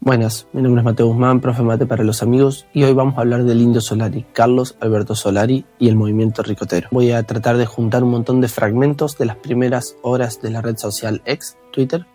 Buenas, mi nombre es Mateo Guzmán, profe mate para los amigos, y hoy vamos a hablar del Indio Solari, Carlos Alberto Solari y el movimiento ricotero. Voy a tratar de juntar un montón de fragmentos de las primeras horas de la red social ex Twitter,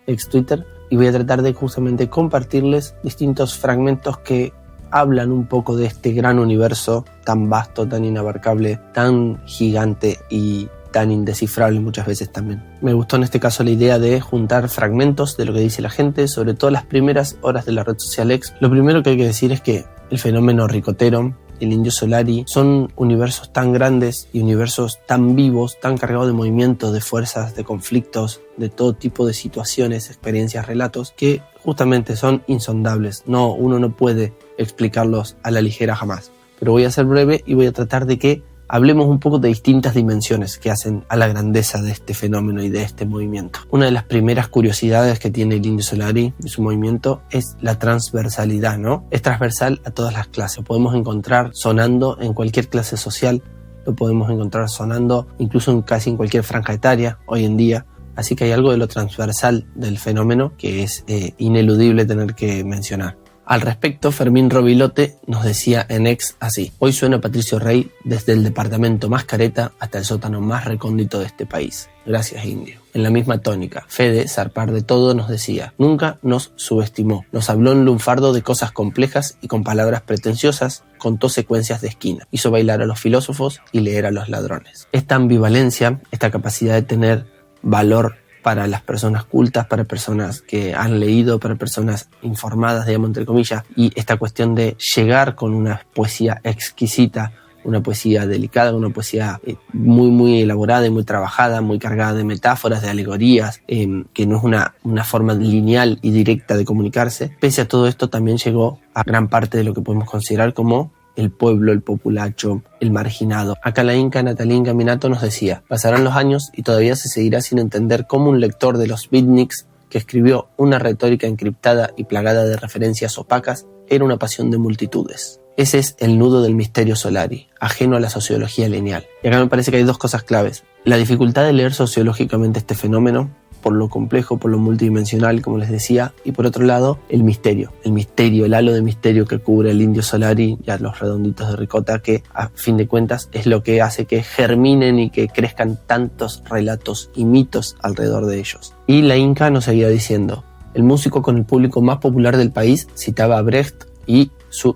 y voy a tratar de justamente compartirles distintos fragmentos que hablan un poco de este gran universo tan vasto, tan inabarcable, tan gigante y tan indescifrable muchas veces también. Me gustó en este caso la idea de juntar fragmentos de lo que dice la gente, sobre todo las primeras horas de la red social ex. Lo primero que hay que decir es que el fenómeno ricotero, el Indio Solari, son universos tan grandes y universos tan vivos, tan cargados de movimientos, de fuerzas, de conflictos, de todo tipo de situaciones, experiencias, relatos, que justamente son insondables. Uno no puede explicarlos a la ligera jamás. Pero voy a ser breve y voy a tratar de que hablemos un poco de distintas dimensiones que hacen a la grandeza de este fenómeno y de este movimiento. Una de las primeras curiosidades que tiene el Indio Solari y su movimiento es la transversalidad, ¿no? Es transversal a todas las clases. Lo podemos encontrar sonando en cualquier clase social, lo podemos encontrar sonando incluso casi en cualquier franja etaria hoy en día. Así que hay algo de lo transversal del fenómeno que es ineludible tener que mencionar. Al respecto, Fermín Rovilote nos decía en ex así: hoy suena Patricio Rey desde el departamento más careta hasta el sótano más recóndito de este país. Gracias, Indio. En la misma tónica, Fede, zarpar de todo, nos decía: nunca nos subestimó. Nos habló en lunfardo de cosas complejas y con palabras pretenciosas contó secuencias de esquina. Hizo bailar a los filósofos y leer a los ladrones. Esta ambivalencia, esta capacidad de tener valor para las personas cultas, para personas que han leído, para personas informadas, digamos, entre comillas, y esta cuestión de llegar con una poesía exquisita, una poesía delicada, una poesía muy, muy elaborada y muy trabajada, muy cargada de metáforas, de alegorías, que no es una forma lineal y directa de comunicarse. Pese a todo esto, también llegó a gran parte de lo que podemos considerar como el pueblo, el populacho, el marginado. Acá la Inca Natalín Minato nos decía: pasarán los años y todavía se seguirá sin entender cómo un lector de los beatniks que escribió una retórica encriptada y plagada de referencias opacas era una pasión de multitudes. Ese es el nudo del misterio Solari, ajeno a la sociología lineal. Y acá me parece que hay dos cosas claves: la dificultad de leer sociológicamente este fenómeno, por lo complejo, por lo multidimensional, como les decía, y por otro lado, el misterio, el halo de misterio que cubre el Indio Solari y a los redonditos de ricota, que a fin de cuentas es lo que hace que germinen y que crezcan tantos relatos y mitos alrededor de ellos. Y la Inca nos seguía diciendo: el músico con el público más popular del país citaba a Brecht y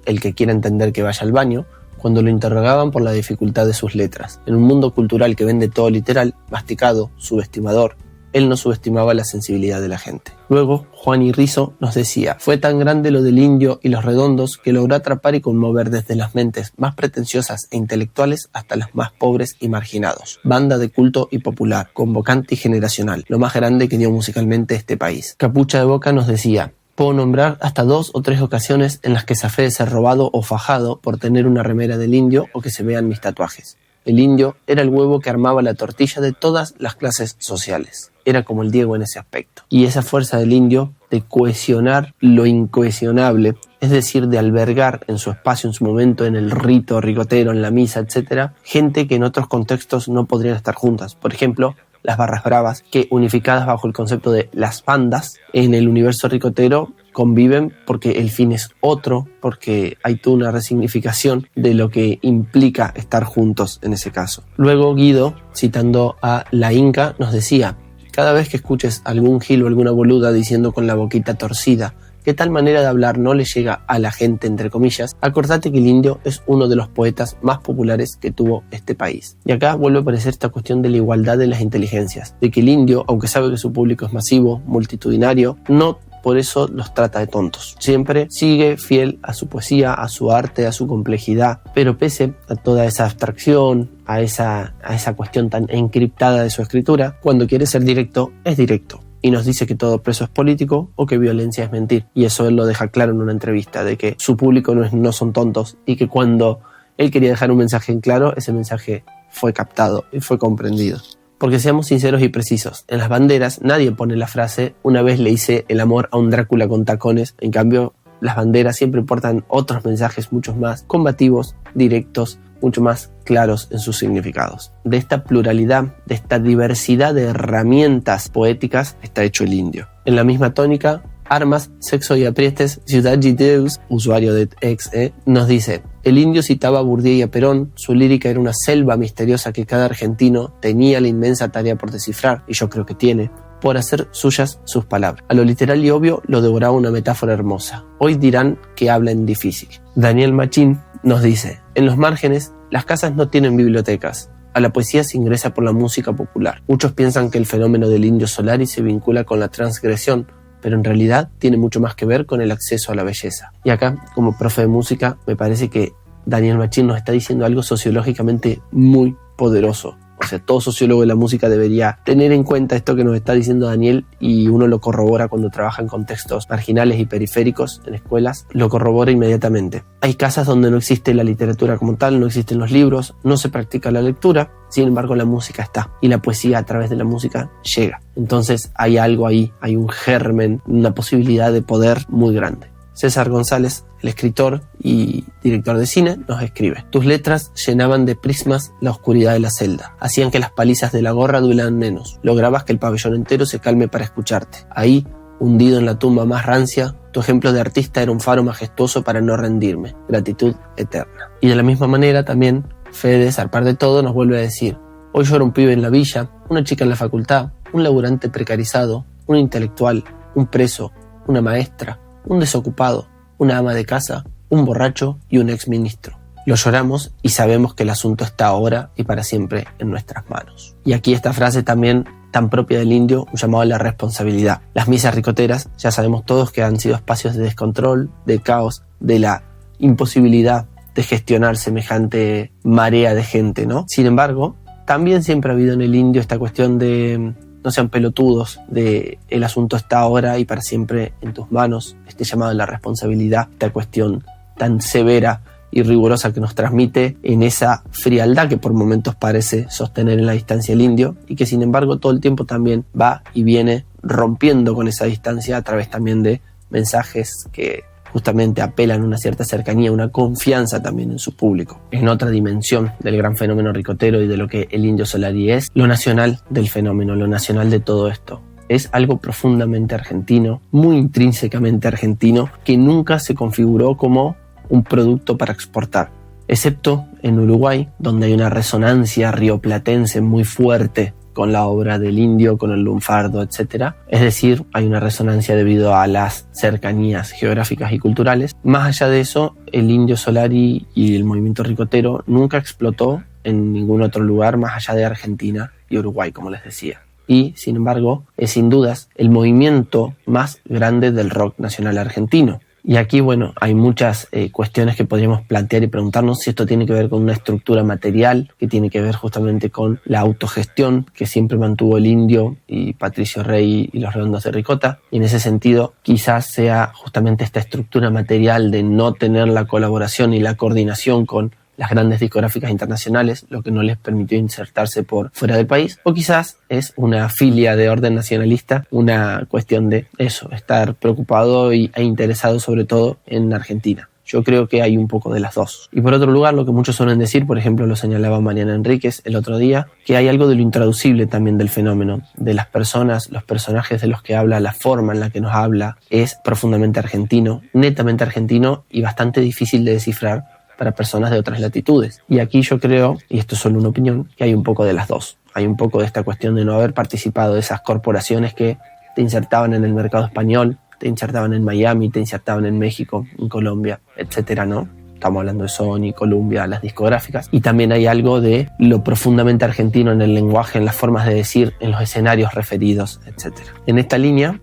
el que quiera entender que vaya al baño, cuando lo interrogaban por la dificultad de sus letras. En un mundo cultural que vende todo literal, masticado, subestimador, él no subestimaba la sensibilidad de la gente. Luego, Juan Irrizo nos decía: fue tan grande lo del Indio y los redondos que logró atrapar y conmover desde las mentes más pretenciosas e intelectuales hasta las más pobres y marginados. Banda de culto y popular, convocante y generacional, lo más grande que dio musicalmente este país. Capucha de Boca nos decía: puedo nombrar hasta 2 o 3 ocasiones en las que zafé de ser robado o fajado por tener una remera del Indio o que se vean mis tatuajes. El Indio era el huevo que armaba la tortilla de todas las clases sociales. Era como el Diego en ese aspecto. Y esa fuerza del Indio de cohesionar lo incohesionable, es decir, de albergar en su espacio, en su momento, en el rito ricotero, en la misa, etc., gente que en otros contextos no podrían estar juntas. Por ejemplo, las barras bravas, que unificadas bajo el concepto de las bandas, en el universo ricotero conviven porque el fin es otro, porque hay toda una resignificación de lo que implica estar juntos en ese caso. Luego Guido, citando a la Inca, nos decía: cada vez que escuches algún gil o alguna boluda diciendo con la boquita torcida que tal manera de hablar no le llega a la gente, entre comillas, acordate que el Indio es uno de los poetas más populares que tuvo este país. Y acá vuelve a aparecer esta cuestión de la igualdad de las inteligencias, de que el Indio, aunque sabe que su público es masivo, multitudinario, no por eso los trata de tontos. Siempre sigue fiel a su poesía, a su arte, a su complejidad, pero pese a toda esa abstracción, a esa cuestión tan encriptada de su escritura, cuando quiere ser directo, es directo. Y nos dice que todo preso es político o que violencia es mentir. Y eso él lo deja claro en una entrevista, de que su público no son tontos y que cuando él quería dejar un mensaje en claro, ese mensaje fue captado y fue comprendido. Porque seamos sinceros y precisos, en las banderas nadie pone la frase: una vez le hice el amor a un Drácula con tacones. En cambio, las banderas siempre portan otros mensajes mucho más combativos, directos, mucho más claros en sus significados. De esta pluralidad, de esta diversidad de herramientas poéticas está hecho el Indio. En la misma tónica, Armas, Sexo y Apriestes, Ciudad Gideus, usuario de X, nos dice: el indio citaba a Bourdieu y a Perón, su lírica era una selva misteriosa que cada argentino tenía la inmensa tarea por descifrar, y yo creo que tiene, por hacer suyas sus palabras. A lo literal y obvio lo devoraba una metáfora hermosa. Hoy dirán que habla en difícil. Daniel Machín nos dice: en los márgenes, las casas no tienen bibliotecas. A la poesía se ingresa por la música popular. Muchos piensan que el fenómeno del Indio Solari se vincula con la transgresión, pero en realidad tiene mucho más que ver con el acceso a la belleza. Y acá, como profe de música, me parece que Daniel Machín nos está diciendo algo sociológicamente muy poderoso. O sea, todo sociólogo de la música debería tener en cuenta esto que nos está diciendo Daniel, y uno lo corrobora cuando trabaja en contextos marginales y periféricos, en escuelas, lo corrobora inmediatamente. Hay casas donde no existe la literatura como tal, no existen los libros, no se practica la lectura, sin embargo la música está, y la poesía a través de la música llega. Entonces hay algo ahí, hay un germen, una posibilidad de poder muy grande. César González, el escritor y director de cine, nos escribe: tus letras llenaban de prismas la oscuridad de la celda, hacían que las palizas de la gorra duelan menos, lograbas que el pabellón entero se calme para escucharte. Ahí, hundido en la tumba más rancia, tu ejemplo de artista era un faro majestuoso para no rendirme, gratitud eterna. Y de la misma manera también, Fede, zarpar de todo, nos vuelve a decir: hoy llora un pibe en la villa, una chica en la facultad, un laburante precarizado, un intelectual, un preso, una maestra, un desocupado, una ama de casa, un borracho y un exministro. Lo lloramos y sabemos que el asunto está ahora y para siempre en nuestras manos. Y aquí esta frase también tan propia del indio, un llamado a la responsabilidad. Las misas ricoteras, ya sabemos todos que han sido espacios de descontrol, de caos, de la imposibilidad de gestionar semejante marea de gente, ¿no? Sin embargo, también siempre ha habido en el indio esta cuestión de: no sean pelotudos, de el asunto está ahora y para siempre en tus manos, este llamado a la responsabilidad, esta cuestión tan severa y rigurosa que nos transmite en esa frialdad que por momentos parece sostener en la distancia el indio, y que sin embargo todo el tiempo también va y viene rompiendo con esa distancia a través también de mensajes que justamente apelan a una cierta cercanía, una confianza también en su público. En otra dimensión del gran fenómeno ricotero y de lo que el Indio Solari es, lo nacional del fenómeno, lo nacional de todo esto. Es algo profundamente argentino, muy intrínsecamente argentino, que nunca se configuró como un producto para exportar, excepto en Uruguay, donde hay una resonancia rioplatense muy fuerte con la obra del indio, con el lunfardo, etc. Es decir, hay una resonancia debido a las cercanías geográficas y culturales. Más allá de eso, el Indio Solari y el movimiento ricotero nunca explotó en ningún otro lugar más allá de Argentina y Uruguay, como les decía. Y, sin embargo, es sin dudas el movimiento más grande del rock nacional argentino. Y aquí, bueno, hay muchas cuestiones que podríamos plantear y preguntarnos si esto tiene que ver con una estructura material, que tiene que ver justamente con la autogestión que siempre mantuvo el indio y Patricio Rey y los Redondos de Ricota. Y en ese sentido, quizás sea justamente esta estructura material de no tener la colaboración y la coordinación con las grandes discográficas internacionales, lo que no les permitió insertarse por fuera del país, o quizás es una filia de orden nacionalista, una cuestión de eso, estar preocupado e interesado sobre todo en Argentina. Yo creo que hay un poco de las dos. Y por otro lugar, lo que muchos suelen decir, por ejemplo, lo señalaba Mariana Enríquez el otro día, que hay algo de lo intraducible también del fenómeno, de las personas, los personajes de los que habla, la forma en la que nos habla, es profundamente argentino, netamente argentino y bastante difícil de descifrar para personas de otras latitudes. Y aquí yo creo, y esto es solo una opinión, que hay un poco de las dos. Hay un poco de esta cuestión de no haber participado de esas corporaciones que te insertaban en el mercado español, te insertaban en Miami, te insertaban en México, en Colombia, etcétera, ¿no? Estamos hablando de Sony, Columbia, las discográficas. Y también hay algo de lo profundamente argentino en el lenguaje, en las formas de decir, en los escenarios referidos, etcétera. En esta línea,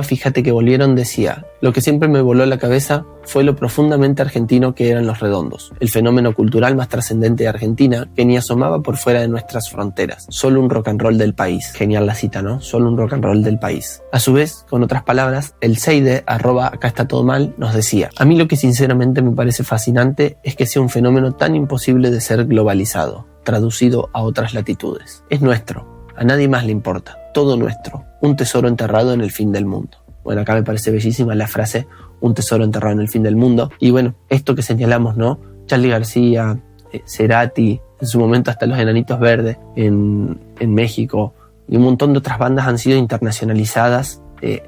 @fíjate que volvieron decía: lo que siempre me voló la cabeza fue lo profundamente argentino que eran los Redondos, el fenómeno cultural más trascendente de Argentina que ni asomaba por fuera de nuestras fronteras. Solo un rock and roll del país. Genial la cita, ¿no? Solo un rock and roll del país. A su vez, con otras palabras, el Seide, @acá está todo mal, nos decía: a mí lo que sinceramente me parece fascinante es que sea un fenómeno tan imposible de ser globalizado, traducido a otras latitudes. Es nuestro, a nadie más le importa, todo nuestro, un tesoro enterrado en el fin del mundo. Bueno, acá me parece bellísima la frase, un tesoro enterrado en el fin del mundo. Y bueno, esto que señalamos, ¿no? Charly García, Cerati, en su momento hasta los Enanitos Verdes en México, y un montón de otras bandas han sido internacionalizadas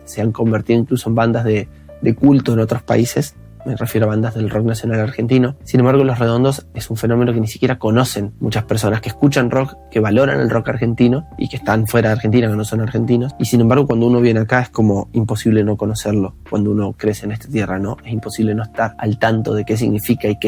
se han convertido incluso en bandas de culto en otros países. Me refiero a bandas del rock nacional argentino. Sin embargo, Los Redondos es un fenómeno que ni siquiera conocen muchas personas que escuchan rock, que valoran el rock argentino y que están fuera de Argentina, que no son argentinos. Y sin embargo, cuando uno viene acá es como imposible no conocerlo. Cuando uno crece en esta tierra, ¿no? Es imposible no estar al tanto de qué significa y qué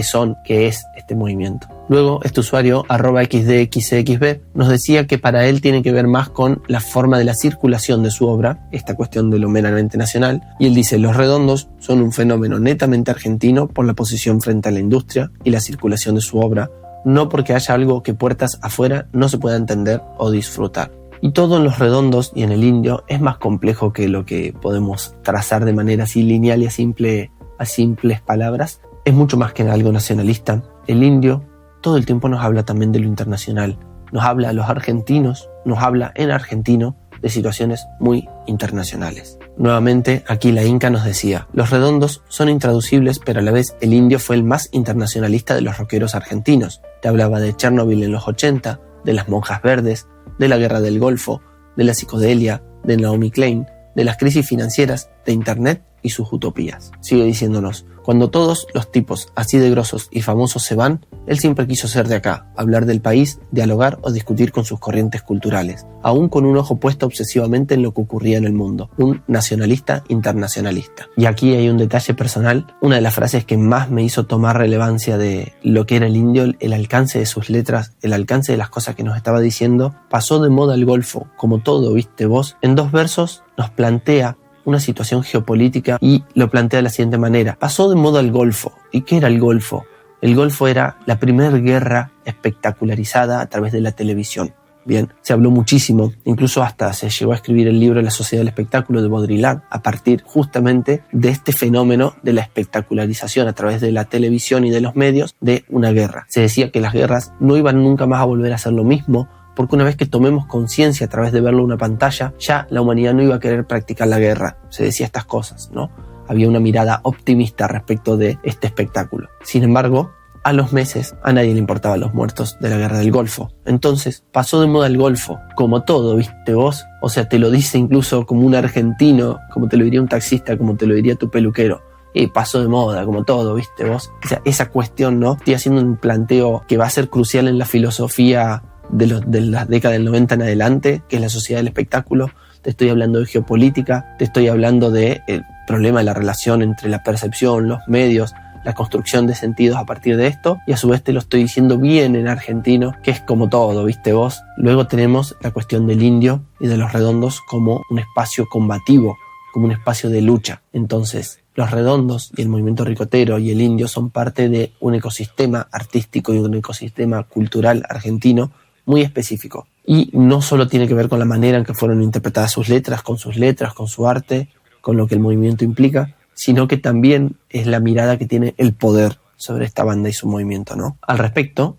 es este movimiento. Luego, este usuario, @xdxxb, nos decía que para él tiene que ver más con la forma de la circulación de su obra, esta cuestión de lo meramente nacional, y él dice: Los Redondos son un fenómeno netamente argentino por la posición frente a la industria y la circulación de su obra, no porque haya algo que puertas afuera no se pueda entender o disfrutar. Y todo en Los Redondos y en el Indio es más complejo que lo que podemos trazar de manera así lineal y a simples palabras. Es mucho más que algo nacionalista. El Indio todo el tiempo nos habla también de lo internacional, nos habla a los argentinos, nos habla en argentino de situaciones muy internacionales. Nuevamente, aquí la Inca nos decía: Los Redondos son intraducibles, pero a la vez el Indio fue el más internacionalista de los rockeros argentinos. Te hablaba de Chernobyl en los 80, de las monjas verdes, de la guerra del Golfo, de la psicodelia, de Naomi Klein, de las crisis financieras, de Internet y sus utopías. Sigue diciéndonos: cuando todos los tipos así de grosos y famosos se van, él siempre quiso ser de acá, hablar del país, dialogar o discutir con sus corrientes culturales, aún con un ojo puesto obsesivamente en lo que ocurría en el mundo, un nacionalista internacionalista. Y aquí hay un detalle personal, una de las frases que más me hizo tomar relevancia de lo que era el Indio, el alcance de sus letras, el alcance de las cosas que nos estaba diciendo. Pasó de moda el Golfo, como todo, viste vos. En 2 versos nos plantea una situación geopolítica y lo plantea de la siguiente manera: pasó de moda el Golfo. ¿Y qué era el Golfo? El Golfo era la primera guerra espectacularizada a través de la televisión. Bien, se habló muchísimo, incluso hasta se llegó a escribir el libro La Sociedad del Espectáculo de Baudrillard a partir justamente de este fenómeno de la espectacularización a través de la televisión y de los medios de una guerra. Se decía que las guerras no iban nunca más a volver a ser lo mismo, porque una vez que tomemos conciencia a través de verlo en una pantalla, ya la humanidad no iba a querer practicar la guerra. Se decía estas cosas, ¿no? Había una mirada optimista respecto de este espectáculo. Sin embargo, a los meses a nadie le importaban los muertos de la guerra del Golfo. Entonces pasó de moda el Golfo, como todo, ¿viste vos? O sea, te lo dice incluso como un argentino, como te lo diría un taxista, como te lo diría tu peluquero. Y pasó de moda, como todo, ¿viste vos? O sea, esa cuestión, ¿no? Estoy haciendo un planteo que va a ser crucial en la filosofía de las décadas del 90 en adelante, que es la sociedad del espectáculo. Te estoy hablando de geopolítica, te estoy hablando del problema de la relación entre la percepción, los medios, la construcción de sentidos a partir de esto, y a su vez te lo estoy diciendo bien en argentino, que es como todo, ¿viste vos? Luego tenemos la cuestión del Indio y de Los Redondos como un espacio combativo, como un espacio de lucha. Entonces, Los Redondos y el movimiento ricotero y el Indio son parte de un ecosistema artístico y un ecosistema cultural argentino muy específico. Y no solo tiene que ver con la manera en que fueron interpretadas sus letras, con su arte, con lo que el movimiento implica, sino que también es la mirada que tiene el poder sobre esta banda y su movimiento, ¿no? Al respecto,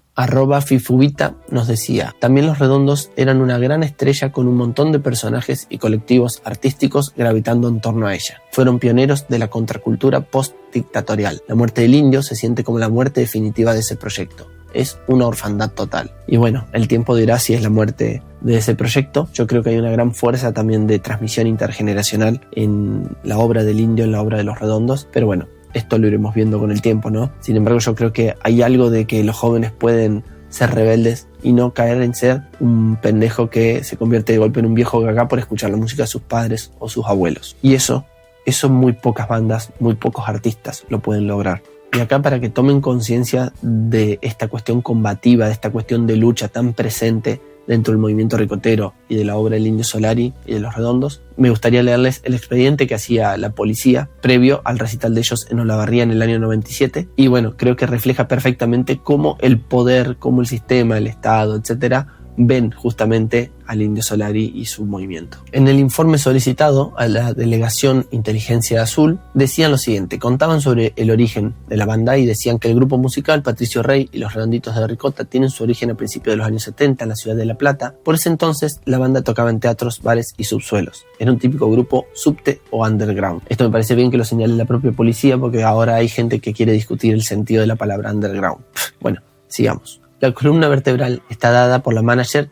@fifubita nos decía: también Los Redondos eran una gran estrella con un montón de personajes y colectivos artísticos gravitando en torno a ella. Fueron pioneros de la contracultura post-dictatorial. La muerte del Indio se siente como la muerte definitiva de ese proyecto. Es una orfandad total. Y bueno, el tiempo dirá si es la muerte de ese proyecto. Yo creo que hay una gran fuerza también de transmisión intergeneracional en la obra del Indio, en la obra de Los Redondos, pero bueno, esto lo iremos viendo con el tiempo, ¿no? Sin embargo, yo creo que hay algo de que los jóvenes pueden ser rebeldes y no caer en ser un pendejo que se convierte de golpe en un viejo gaga por escuchar la música de sus padres o sus abuelos. Y eso muy pocas bandas, muy pocos artistas lo pueden lograr. Y acá, para que tomen conciencia de esta cuestión combativa, de esta cuestión de lucha tan presente dentro del movimiento ricotero y de la obra del Indio Solari y de Los Redondos, me gustaría leerles el expediente que hacía la policía previo al recital de ellos en Olavarría en el año 97. Y bueno, creo que refleja perfectamente cómo el poder, cómo el sistema, el Estado, etcétera, ven justamente al Indio Solari y su movimiento. En el informe solicitado a la Delegación Inteligencia Azul decían lo siguiente: contaban sobre el origen de la banda y decían que el grupo musical Patricio Rey y los Redonditos de Ricota tienen su origen a principios de los años 70 en la ciudad de La Plata. Por ese entonces la banda tocaba en teatros, bares y subsuelos. Era un típico grupo subte o underground. Esto me parece bien que lo señale la propia policía, porque ahora hay gente que quiere discutir el sentido de la palabra underground. Bueno, sigamos. La columna vertebral está dada por la manager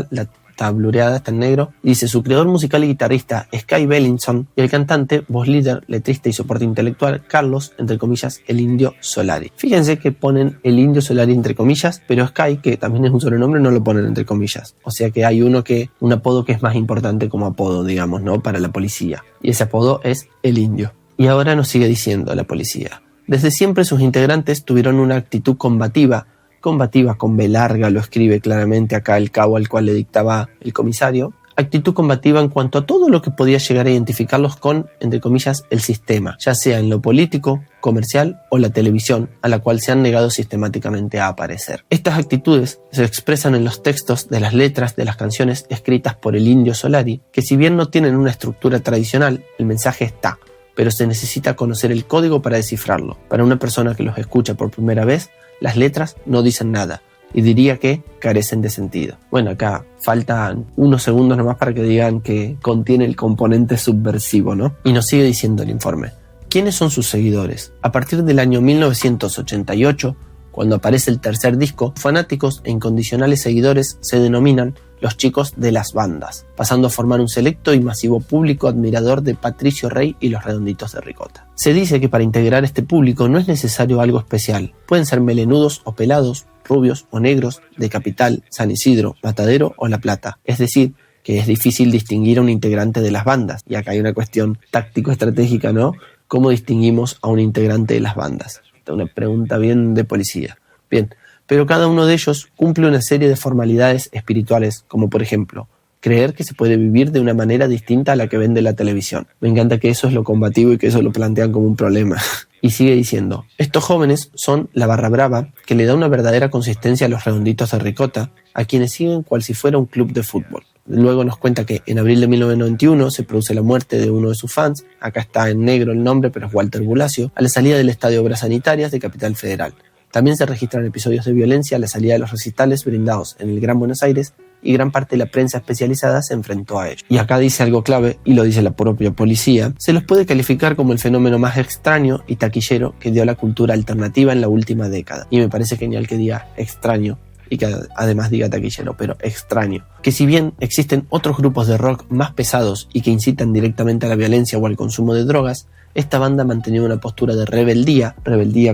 la está blureada, está en negro. Dice: su creador musical y guitarrista Sky Bellinson y el cantante, voz líder, letrista y soporte intelectual Carlos, entre comillas, el Indio Solari. Fíjense que ponen el Indio Solari entre comillas, pero Sky, que también es un sobrenombre, no lo ponen entre comillas. O sea que hay un apodo que es más importante como apodo, digamos, ¿no? Para la policía. Y ese apodo es el Indio. Y ahora nos sigue diciendo la policía: desde siempre sus integrantes tuvieron una actitud combativa con B larga, lo escribe claramente acá el cabo al cual le dictaba el comisario. Actitud combativa en cuanto a todo lo que podía llegar a identificarlos con, entre comillas, el sistema, ya sea en lo político, comercial o la televisión, a la cual se han negado sistemáticamente a aparecer. Estas actitudes se expresan en los textos de las letras de las canciones escritas por el Indio Solari, que si bien no tienen una estructura tradicional, el mensaje está, pero se necesita conocer el código para descifrarlo. Para una persona que los escucha por primera vez, las letras no dicen nada, y diría que carecen de sentido. Bueno, acá faltan unos segundos nomás para que digan que contiene el componente subversivo, ¿no? Y nos sigue diciendo el informe: ¿quiénes son sus seguidores? A partir del año 1988, cuando aparece el tercer disco, fanáticos e incondicionales seguidores se denominan los chicos de las bandas, pasando a formar un selecto y masivo público admirador de Patricio Rey y los Redonditos de Ricota. Se dice que para integrar este público no es necesario algo especial. Pueden ser melenudos o pelados, rubios o negros, de Capital, San Isidro, Matadero o La Plata. Es decir, que es difícil distinguir a un integrante de las bandas. Y acá hay una cuestión táctico-estratégica, ¿no? ¿Cómo distinguimos a un integrante de las bandas? Una pregunta bien de policía. Bien, pero cada uno de ellos cumple una serie de formalidades espirituales, como por ejemplo, creer que se puede vivir de una manera distinta a la que vende la televisión. Me encanta que eso es lo combativo y que eso lo plantean como un problema. Y sigue diciendo: estos jóvenes son la barra brava que le da una verdadera consistencia a los Redonditos de Ricota, a quienes siguen cual si fuera un club de fútbol. Luego nos cuenta que en abril de 1991 se produce la muerte de uno de sus fans, acá está en negro el nombre, pero es Walter Bulacio, a la salida del Estadio Obras Sanitarias de Capital Federal. También se registran episodios de violencia a la salida de los recitales brindados en el Gran Buenos Aires, y gran parte de la prensa especializada se enfrentó a ello. Y acá dice algo clave, y lo dice la propia policía: se los puede calificar como el fenómeno más extraño y taquillero que dio la cultura alternativa en la última década. Y me parece genial que diga extraño y que además diga taquillero, pero extraño. Que si bien existen otros grupos de rock más pesados y que incitan directamente a la violencia o al consumo de drogas, esta banda ha mantenido una postura de rebeldía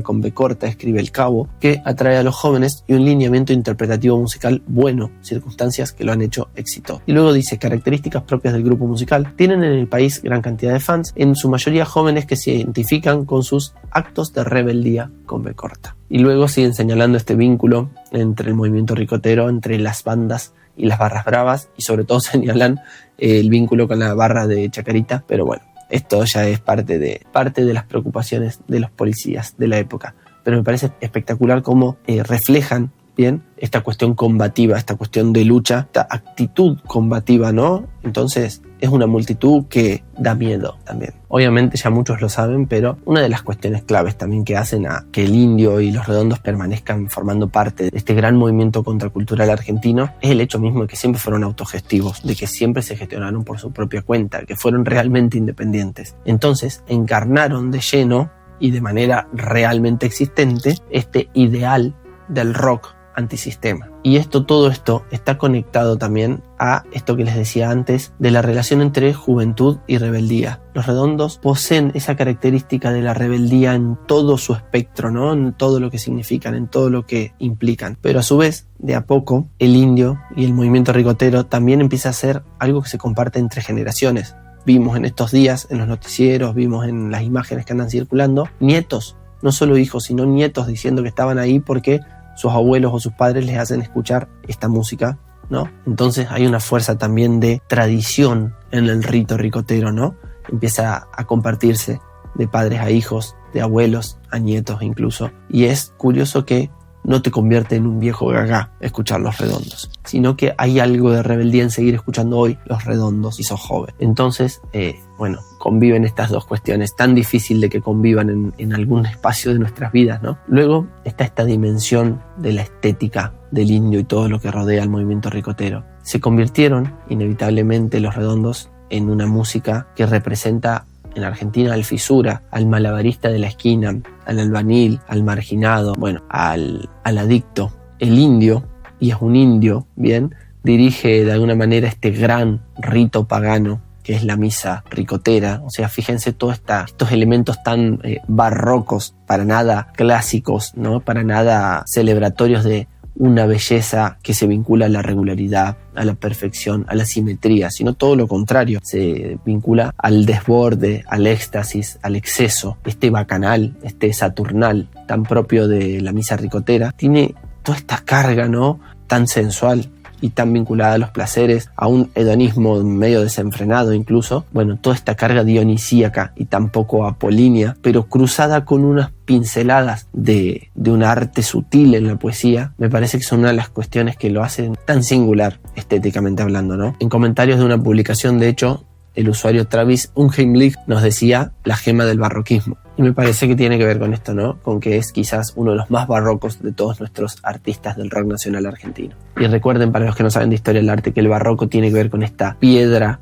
con B corta, escribe el cabo, que atrae a los jóvenes, y un lineamiento interpretativo musical bueno, circunstancias que lo han hecho éxito. Y luego dice: características propias del grupo musical: tienen en el país gran cantidad de fans, en su mayoría jóvenes que se identifican con sus actos de rebeldía con B corta. Y luego siguen señalando este vínculo entre el movimiento ricotero, entre las bandas y las barras bravas, y sobre todo señalan el vínculo con la barra de Chacarita, pero bueno, esto ya es parte de las preocupaciones de los policías de la época. Pero me parece espectacular cómo reflejan bien esta cuestión combativa, esta cuestión de lucha, esta actitud combativa, ¿no? Entonces es una multitud que da miedo también. Obviamente ya muchos lo saben, pero una de las cuestiones claves también que hacen a que el Indio y los Redondos permanezcan formando parte de este gran movimiento contracultural argentino es el hecho mismo de que siempre fueron autogestivos, de que siempre se gestionaron por su propia cuenta, que fueron realmente independientes. Entonces encarnaron de lleno y de manera realmente existente este ideal del rock antisistema. Y todo esto está conectado también a esto que les decía antes de la relación entre juventud y rebeldía. Los Redondos poseen esa característica de la rebeldía en todo su espectro, ¿no? En todo lo que significan, en todo lo que implican. Pero a su vez, de a poco, el Indio y el movimiento ricotero también empieza a ser algo que se comparte entre generaciones. Vimos en estos días, en los noticieros, vimos en las imágenes que andan circulando, nietos, no solo hijos, sino nietos diciendo que estaban ahí porque sus abuelos o sus padres les hacen escuchar esta música, ¿no? Entonces hay una fuerza también de tradición en el rito ricotero, ¿no? Empieza a compartirse de padres a hijos, de abuelos a nietos incluso. Y es curioso que no te convierte en un viejo gaga escuchar Los Redondos, sino que hay algo de rebeldía en seguir escuchando hoy Los Redondos y sos joven. Entonces, conviven estas dos cuestiones, tan difícil de que convivan en algún espacio de nuestras vidas, ¿no? Luego está esta dimensión de la estética del Indio y todo lo que rodea al movimiento ricotero. Se convirtieron inevitablemente Los Redondos en una música que representa en Argentina al fisura, al malabarista de la esquina, al albañil, al marginado, al adicto. El Indio, y es un indio, bien, dirige de alguna manera este gran rito pagano que es la misa ricotera. O sea, fíjense todos estos elementos tan barrocos, para nada clásicos, ¿no? Para nada celebratorios de una belleza que se vincula a la regularidad, a la perfección, a la simetría, sino todo lo contrario. Se vincula al desborde, al éxtasis, al exceso. Este bacanal, este saturnal, tan propio de la misa ricotera, tiene toda esta carga, ¿no? Tan sensual y tan vinculada a los placeres, a un hedonismo medio desenfrenado incluso. Bueno, toda esta carga dionisíaca y tan poco apolínea, pero cruzada con unas pinceladas de un arte sutil en la poesía, me parece que son una de las cuestiones que lo hacen tan singular estéticamente hablando, ¿no? En comentarios de una publicación, de hecho, el usuario Travis Unheimlich nos decía la gema del barroquismo. Y me parece que tiene que ver con esto, ¿no? Con que es quizás uno de los más barrocos de todos nuestros artistas del rock nacional argentino. Y recuerden, para los que no saben de historia del arte, que el barroco tiene que ver con esta piedra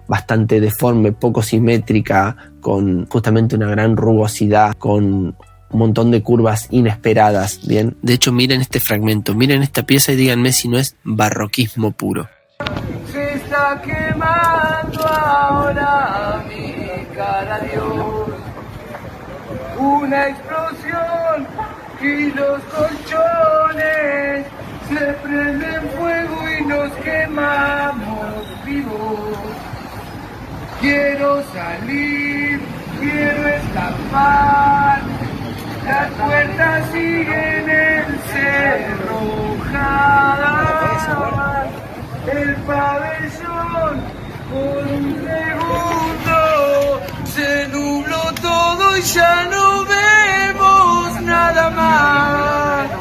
bastante deforme, poco simétrica, con justamente una gran rugosidad, con un montón de curvas inesperadas, ¿bien? De hecho, miren este fragmento, miren esta pieza y díganme si no es barroquismo puro. Se está quemando ahora mi cara, Dios. Una explosión y los colchones se prenden fuego y nos quemamos vivos. Quiero salir, quiero escapar. Las puertas siguen encerrojadas. El pabellón por un segundo se nubló todo y ya no vemos nada más.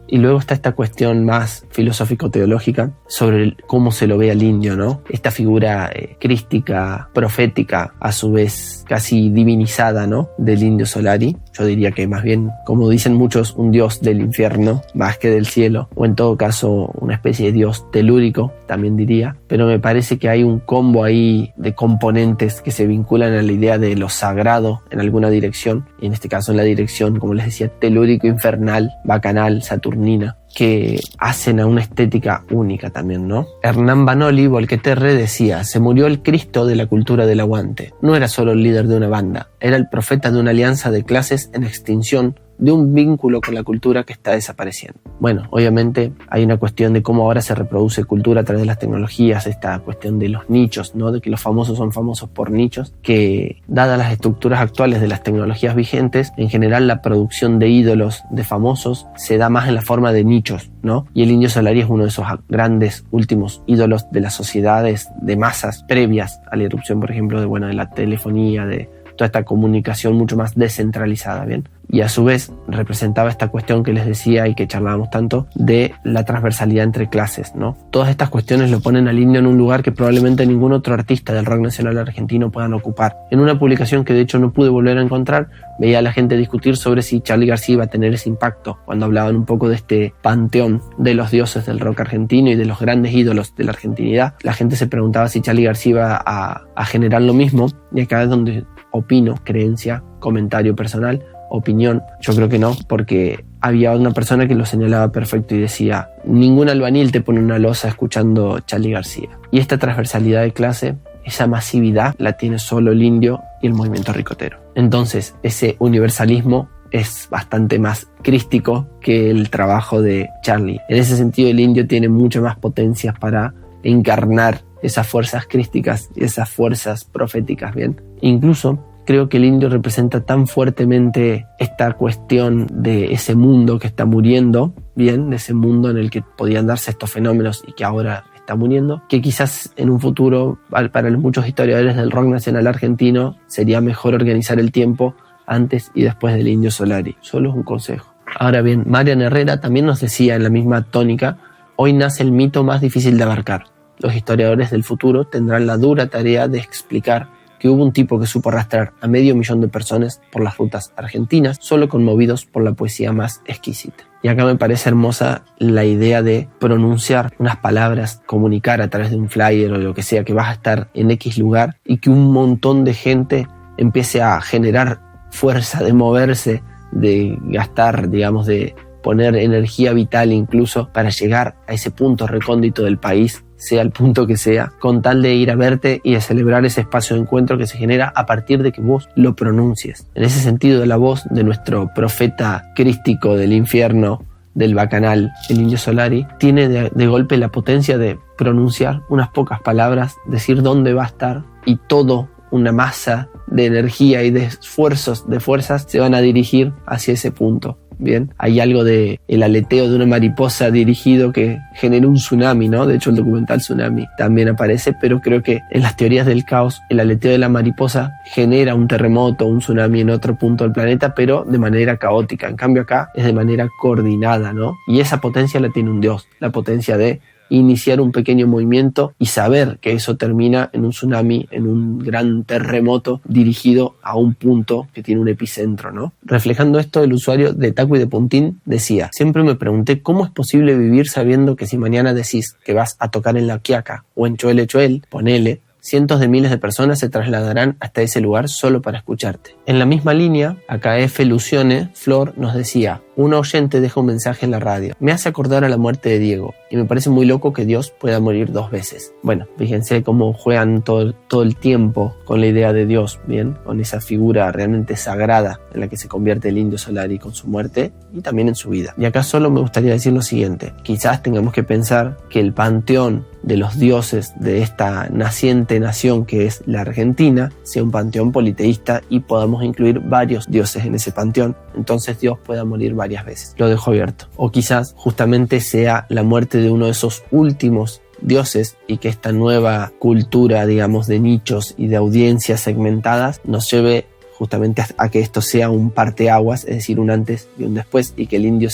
Y luego está esta cuestión más filosófico-teológica sobre cómo se lo ve al indio, ¿no? Esta figura crística, profética, a su vez casi divinizada, ¿no? Del Indio Solari. Yo diría que más bien, como dicen muchos, un dios del infierno más que del cielo, o en todo caso una especie de dios telúrico, también diría. Pero me parece que hay un combo ahí de componentes que se vinculan a la idea de lo sagrado en alguna dirección, y en este caso en la dirección, como les decía, telúrico, infernal, bacanal, saturnina, que hacen a una estética única también, ¿no? Hernán Banoli Volqueterre decía: se murió el Cristo de la cultura del aguante. No era solo el líder de una banda, era el profeta de una alianza de clases en extinción, de un vínculo con la cultura que está desapareciendo. Bueno, obviamente hay una cuestión de cómo ahora se reproduce cultura a través de las tecnologías, esta cuestión de los nichos, ¿no? De que los famosos son famosos por nichos, que dadas las estructuras actuales de las tecnologías vigentes, en general la producción de ídolos, de famosos, se da más en la forma de nichos, ¿no? Y el Indio Solari es uno de esos grandes últimos ídolos de las sociedades de masas previas a la irrupción, por ejemplo, de la telefonía, de toda esta comunicación mucho más descentralizada, ¿bien? Y a su vez representaba esta cuestión que les decía y que charlábamos tanto de la transversalidad entre clases, ¿no? Todas estas cuestiones lo ponen al indio en un lugar que probablemente ningún otro artista del rock nacional argentino puedan ocupar. En una publicación que de hecho no pude volver a encontrar, veía a la gente discutir sobre si Charly García iba a tener ese impacto cuando hablaban un poco de este panteón de los dioses del rock argentino y de los grandes ídolos de la argentinidad. La gente se preguntaba si Charly García iba a generar lo mismo, y acá es donde opino, creencia, comentario personal, opinión. Yo creo que no, porque había una persona que lo señalaba perfecto y decía: ningún albañil te pone una losa escuchando Charly García. Y esta transversalidad de clase, esa masividad, la tiene solo el indio y el movimiento ricotero. Entonces, ese universalismo es bastante más crístico que el trabajo de Charly. En ese sentido, el indio tiene mucho más potencias para encarnar esas fuerzas crísticas y esas fuerzas proféticas, ¿bien? Incluso creo que el indio representa tan fuertemente esta cuestión de ese mundo que está muriendo, bien, de ese mundo en el que podían darse estos fenómenos y que ahora está muriendo, que quizás en un futuro, para muchos historiadores del rock nacional argentino, sería mejor organizar el tiempo antes y después del Indio Solari. Solo es un consejo. Ahora bien, Marian Herrera también nos decía en la misma tónica: hoy nace el mito más difícil de abarcar. Los historiadores del futuro tendrán la dura tarea de explicar que hubo un tipo que supo arrastrar a 500.000 de personas por las rutas argentinas, solo conmovidos por la poesía más exquisita. Y acá me parece hermosa la idea de pronunciar unas palabras, comunicar a través de un flyer o lo que sea, que vas a estar en X lugar y que un montón de gente empiece a generar fuerza de moverse, de gastar, digamos, de poner energía vital incluso para llegar a ese punto recóndito del país, sea el punto que sea, con tal de ir a verte y de celebrar ese espacio de encuentro que se genera a partir de que vos lo pronuncies. En ese sentido, la voz de nuestro profeta crístico del infierno, del bacanal, el Indio Solari, tiene de golpe la potencia de pronunciar unas pocas palabras, decir dónde va a estar, y todo una masa de energía y de esfuerzos, de fuerzas, se van a dirigir hacia ese punto. Bien, hay algo de el aleteo de una mariposa dirigido que genera un tsunami, ¿no? De hecho, el documental Tsunami también aparece, pero creo que en las teorías del caos, el aleteo de la mariposa genera un terremoto, un tsunami en otro punto del planeta, pero de manera caótica. En cambio, acá es de manera coordinada, ¿no? Y esa potencia la tiene un dios, la potencia de iniciar un pequeño movimiento y saber que eso termina en un tsunami, en un gran terremoto dirigido a un punto que tiene un epicentro, ¿no? Reflejando esto, el usuario de Tacu y de Puntín decía: siempre me pregunté cómo es posible vivir sabiendo que si mañana decís que vas a tocar en La Quiaca o en Choel Choel, ponele, cientos de miles de personas se trasladarán hasta ese lugar solo para escucharte. En la misma línea, acá F. Lucione Flor nos decía: un oyente deja un mensaje en la radio. Me hace acordar a la muerte de Diego y me parece muy loco que Dios pueda morir 2 veces. Bueno, fíjense cómo juegan todo el tiempo con la idea de Dios, ¿bien? Con esa figura realmente sagrada en la que se convierte el Indio Solari con su muerte y también en su vida. Y acá solo me gustaría decir lo siguiente: quizás tengamos que pensar que el panteón de los dioses de esta naciente nación que es la Argentina sea un panteón politeísta y podamos incluir varios dioses en ese panteón. Entonces Dios pueda morir varias veces. Lo dejo abierto. O quizás justamente sea la muerte de uno de esos últimos dioses y que esta nueva cultura, digamos, de nichos y de audiencias segmentadas nos lleve justamente a que esto sea un parteaguas, es decir, un antes y un después, y que el indio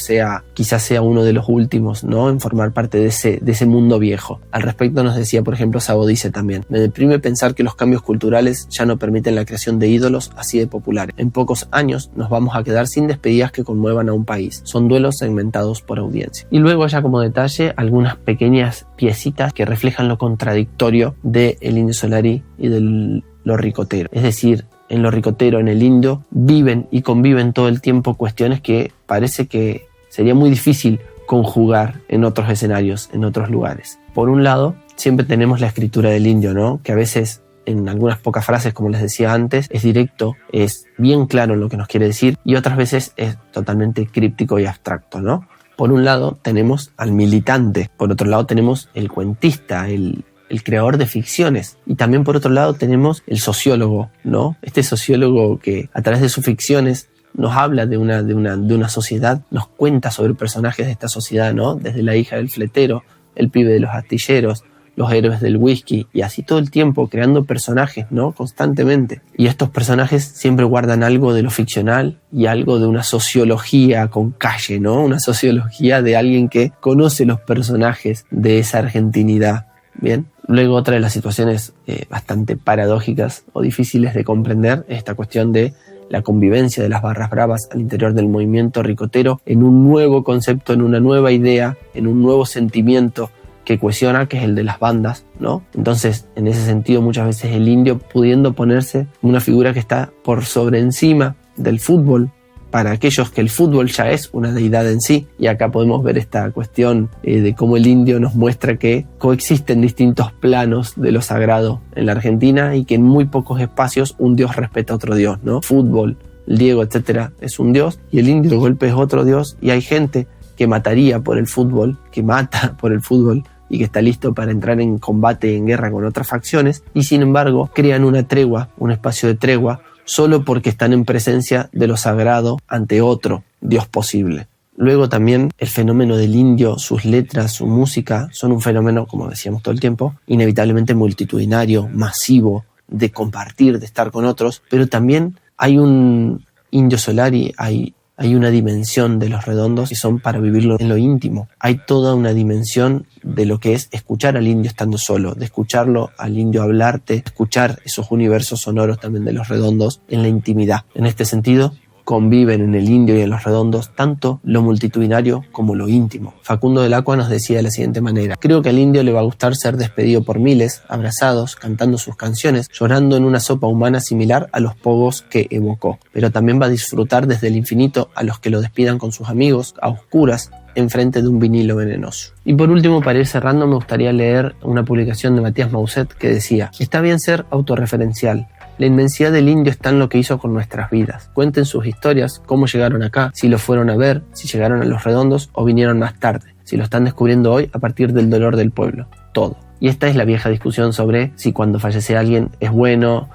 quizás sea uno de los últimos, ¿no?, en formar parte de ese mundo viejo. Al respecto nos decía, por ejemplo, Sabo dice también: me deprime pensar que los cambios culturales ya no permiten la creación de ídolos así de populares. En pocos años nos vamos a quedar sin despedidas que conmuevan a un país. Son duelos segmentados por audiencia. Y luego, ya como detalle, algunas pequeñas piecitas que reflejan lo contradictorio de el Indio Solari y de lo ricotero. Es decir, en lo ricotero, en el indio, viven y conviven todo el tiempo cuestiones que parece que sería muy difícil conjugar en otros escenarios, en otros lugares. Por un lado, siempre tenemos la escritura del indio, ¿no?, que a veces en algunas pocas frases, como les decía antes, es directo, es bien claro en lo que nos quiere decir, y otras veces es totalmente críptico y abstracto, ¿no? Por un lado tenemos al militante, por otro lado tenemos el cuentista, el creador de ficciones, y también por otro lado tenemos el sociólogo, ¿no? Este sociólogo que a través de sus ficciones nos habla de una sociedad, nos cuenta sobre personajes de esta sociedad, ¿no? Desde la hija del fletero, el pibe de los astilleros, los héroes del whisky, y así todo el tiempo creando personajes, ¿no?, constantemente. Y estos personajes siempre guardan algo de lo ficcional y algo de una sociología con calle, ¿no? Una sociología de alguien que conoce los personajes de esa argentinidad. Bien, luego otra de las situaciones bastante paradójicas o difíciles de comprender es esta cuestión de la convivencia de las barras bravas al interior del movimiento ricotero en un nuevo concepto, en una nueva idea, en un nuevo sentimiento que cohesiona, que es el de las bandas, ¿no? Entonces, en ese sentido, muchas veces el indio pudiendo ponerse una figura que está por sobre encima del fútbol, para aquellos que el fútbol ya es una deidad en sí, y acá podemos ver esta cuestión de cómo el indio nos muestra que coexisten distintos planos de lo sagrado en la Argentina y que en muy pocos espacios un dios respeta a otro dios, ¿no? Fútbol, el Diego, etcétera, es un dios, y el indio de golpe es otro dios, y hay gente que mataría por el fútbol, que mata por el fútbol, y que está listo para entrar en combate, en guerra con otras facciones, y sin embargo crean una tregua, un espacio de tregua, solo porque están en presencia de lo sagrado ante otro Dios posible. Luego también el fenómeno del indio, sus letras, su música, son un fenómeno, como decíamos todo el tiempo, inevitablemente multitudinario, masivo, de compartir, de estar con otros, pero también hay un Indio Solari, hay una dimensión de los redondos que son para vivirlo en lo íntimo. Hay toda una dimensión de lo que es escuchar al indio estando solo, de escucharlo al indio hablarte, escuchar esos universos sonoros también de los redondos en la intimidad. En este sentido, conviven en el Indio y en Los Redondos tanto lo multitudinario como lo íntimo. Facundo del Acqua nos decía de la siguiente manera: creo que al indio le va a gustar ser despedido por miles, abrazados, cantando sus canciones, llorando en una sopa humana similar a los pogos que evocó, pero también va a disfrutar desde el infinito a los que lo despidan con sus amigos, a oscuras, enfrente de un vinilo venenoso. Y por último, para ir cerrando, me gustaría leer una publicación de Matías Mauset que decía: está bien ser autorreferencial. La inmensidad del indio está en lo que hizo con nuestras vidas. Cuenten sus historias, cómo llegaron acá, si lo fueron a ver, si llegaron a Los Redondos o vinieron más tarde, si lo están descubriendo hoy a partir del dolor del pueblo. Todo. Y esta es la vieja discusión sobre si cuando fallece alguien es bueno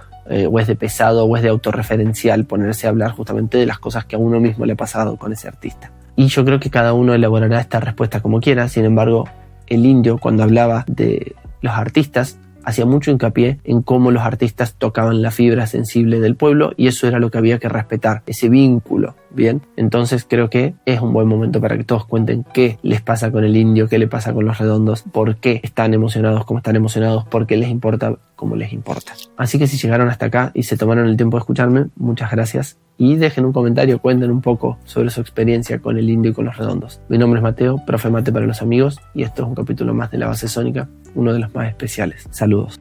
o es de pesado o es de autorreferencial ponerse a hablar justamente de las cosas que a uno mismo le ha pasado con ese artista. Y yo creo que cada uno elaborará esta respuesta como quiera. Sin embargo, el indio, cuando hablaba de los artistas, hacía mucho hincapié en cómo los artistas tocaban la fibra sensible del pueblo, y eso era lo que había que respetar, ese vínculo. Bien, entonces creo que es un buen momento para que todos cuenten qué les pasa con el indio, qué le pasa con Los Redondos, por qué están emocionados como están emocionados, por qué les importa como les importa. Así que si llegaron hasta acá y se tomaron el tiempo de escucharme, muchas gracias. Y dejen un comentario, cuenten un poco sobre su experiencia con el indio y con Los Redondos. Mi nombre es Mateo, profe Mate para los amigos, y esto es un capítulo más de La Base Sónica, uno de los más especiales. Saludos.